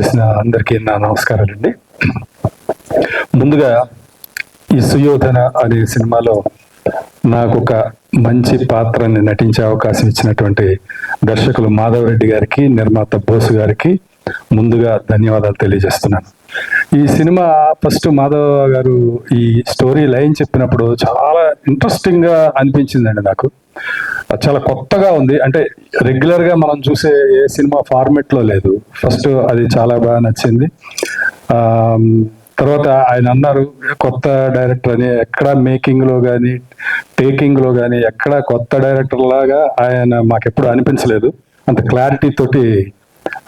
చేసిన అందరికీ నా నమస్కారాలండి. ముందుగా ఈ సుయోధన అనే సినిమాలో నాకు ఒక మంచి పాత్రని నటించే అవకాశం ఇచ్చినటువంటి దర్శకులు మాధవరెడ్డి గారికి, నిర్మాత బోసు గారికి ముందుగా ధన్యవాదాలు తెలియజేస్తున్నాను. ఈ సినిమా ఫస్ట్ మాధవ గారు ఈ స్టోరీ లైన్ చెప్పినప్పుడు చాలా ఇంట్రెస్టింగ్ గా అనిపించిందండి. నాకు చాలా కొత్తగా ఉంది. అంటే రెగ్యులర్ గా మనం చూసే ఏ సినిమా ఫార్మెట్ లో లేదు. ఫస్ట్ అది చాలా బాగా నచ్చింది. తర్వాత ఆయన అన్నారు కొత్త డైరెక్టర్ అని. ఎక్కడ మేకింగ్ లో కానీ టేకింగ్ లో కానీ ఎక్కడ కొత్త డైరెక్టర్ లాగా ఆయన మాకెప్పుడు అనిపించలేదు. అంత క్లారిటీ తోటి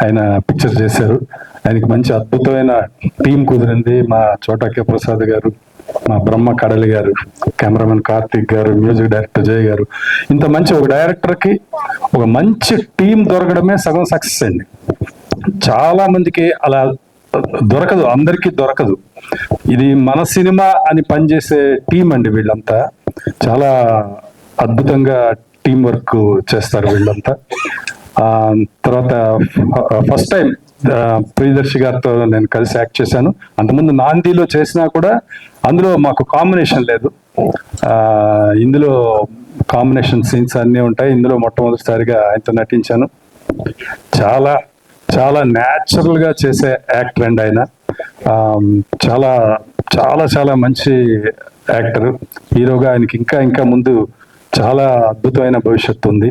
ఆయన పిక్చర్ చేశారు. ఆయనకి మంచి అద్భుతమైన టీం కుదిరింది. మా చోటా ప్రసాద్ గారు, మా బ్రహ్మ కడలి గారు, కెమెరామెన్ కార్తిక్ గారు, మ్యూజిక్ డైరెక్టర్ జయ్ గారు. ఇంత మంచి ఒక డైరెక్టర్ కి ఒక మంచి టీం దొరకడమే సగం సక్సెస్ అండి. చాలా మందికి అలా దొరకదు, అందరికీ దొరకదు. ఇది మన సినిమా అని పనిచేసే టీం అండి. వీళ్ళంతా చాలా అద్భుతంగా టీం వర్క్ చేస్తారు వీళ్ళంతా. తర్వాత ఫస్ట్ టైం ప్రియదర్శి గారితో నేను కలిసి యాక్ట్ చేశాను. అంతకుముందు నాందిలో చేసినా కూడా అందులో మాకు కాంబినేషన్ లేదు. ఇందులో కాంబినేషన్ సీన్స్ అన్నీ ఉంటాయి. ఇందులో మొట్టమొదటిసారిగా ఆయనతో నటించాను. చాలా చాలా న్యాచురల్ గా చేసే యాక్టర్ అండి ఆయన. చాలా చాలా చాలా మంచి యాక్టర్. హీరోగా ఆయనకి ఇంకా ఇంకా ముందు చాలా అద్భుతమైన భవిష్యత్తు ఉంది.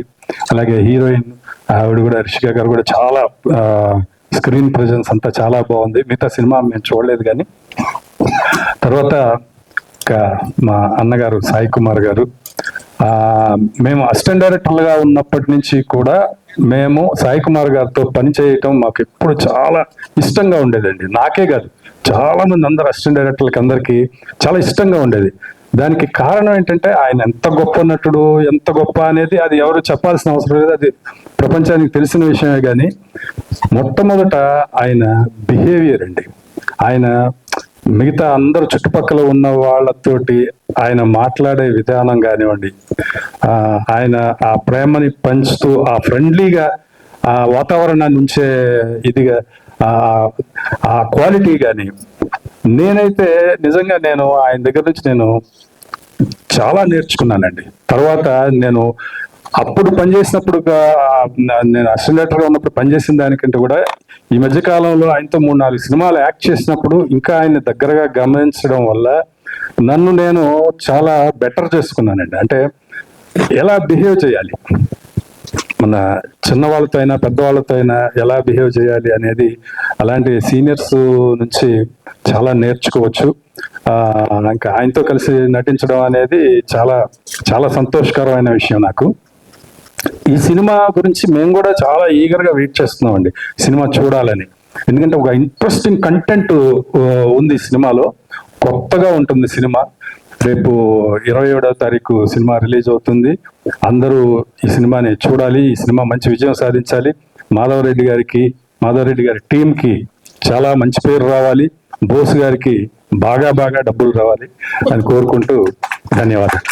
అలాగే హీరోయిన్ ఆవిడ కూడా, రిషిక గారు కూడా చాలా స్క్రీన్ ప్రెజెన్స్ అంతా చాలా బాగుంది. మిగతా సినిమా మేము చూడలేదు కానీ. తర్వాత మా అన్నగారు సాయి కుమార్ గారు, మేము అసిస్టెంట్ డైరెక్టర్లుగా ఉన్నప్పటి నుంచి కూడా మేము సాయి కుమార్ గారితో పని చేయటం మాకు ఎప్పుడు చాలా ఇష్టంగా ఉండేదండి. నాకే కాదు, చాలా మంది అందరు అసిస్టెంట్ డైరెక్టర్లకి అందరికీ చాలా ఇష్టంగా ఉండేది. దానికి కారణం ఏంటంటే ఆయన ఎంత గొప్ప నటుడు, ఎంత గొప్ప అనేది అది ఎవరు చెప్పాల్సిన అవసరం లేదు, అది ప్రపంచానికి తెలిసిన విషయమే. కానీ మొట్టమొదట ఆయన బిహేవియర్ అండి. ఆయన మిగతా అందరు చుట్టుపక్కల ఉన్న వాళ్ళతోటి ఆయన మాట్లాడే విధానం కానివ్వండి, ఆయన ఆ ప్రేమని పంచుతూ ఆ ఫ్రెండ్లీగా ఆ వాతావరణాన్ని ఉంచే ఇదిగా ఆ క్వాలిటీ కానీ, నేనైతే నిజంగా నేను ఆయన దగ్గర నుంచి నేను చాలా నేర్చుకున్నానండి. తర్వాత నేను అప్పుడు పనిచేసినప్పుడు, నేను అసిస్టెంట్ ఉన్నప్పుడు పనిచేసిన దానికంటే కూడా ఈ మధ్య కాలంలో ఆయనతో 3-4 సినిమాలు యాక్ట్ చేసినప్పుడు ఇంకా ఆయన దగ్గరగా గమనించడం వల్ల నన్ను నేను చాలా బెటర్ చేసుకున్నానండి. అంటే ఎలా బిహేవ్ చేయాలి, మన చిన్నవాళ్ళతో అయినా పెద్దవాళ్ళతో అయినా ఎలా బిహేవ్ చేయాలి అనేది అలాంటి సీనియర్స్ నుంచి చాలా నేర్చుకోవచ్చు. ఇంకా ఆయనతో కలిసి నటించడం అనేది చాలా చాలా సంతోషకరమైన విషయం నాకు. ఈ సినిమా గురించి మేము కూడా చాలా ఈగర్గా వెయిట్ చేస్తున్నాం అండి, సినిమా చూడాలని. ఎందుకంటే ఒక ఇంట్రెస్టింగ్ కంటెంట్ ఉంది సినిమాలో, కొత్తగా ఉంటుంది సినిమా. రేపు 27వ తారీఖు సినిమా రిలీజ్ అవుతుంది. అందరూ ఈ సినిమాని చూడాలి. ఈ సినిమా మంచి విజయం సాధించాలి. మాధవరెడ్డి గారి టీంకి చాలా మంచి పేరు రావాలి. బోస్ గారికి బాగా బాగా డబ్బులు రావాలి అని కోరుకుంటూ ధన్యవాదాలు.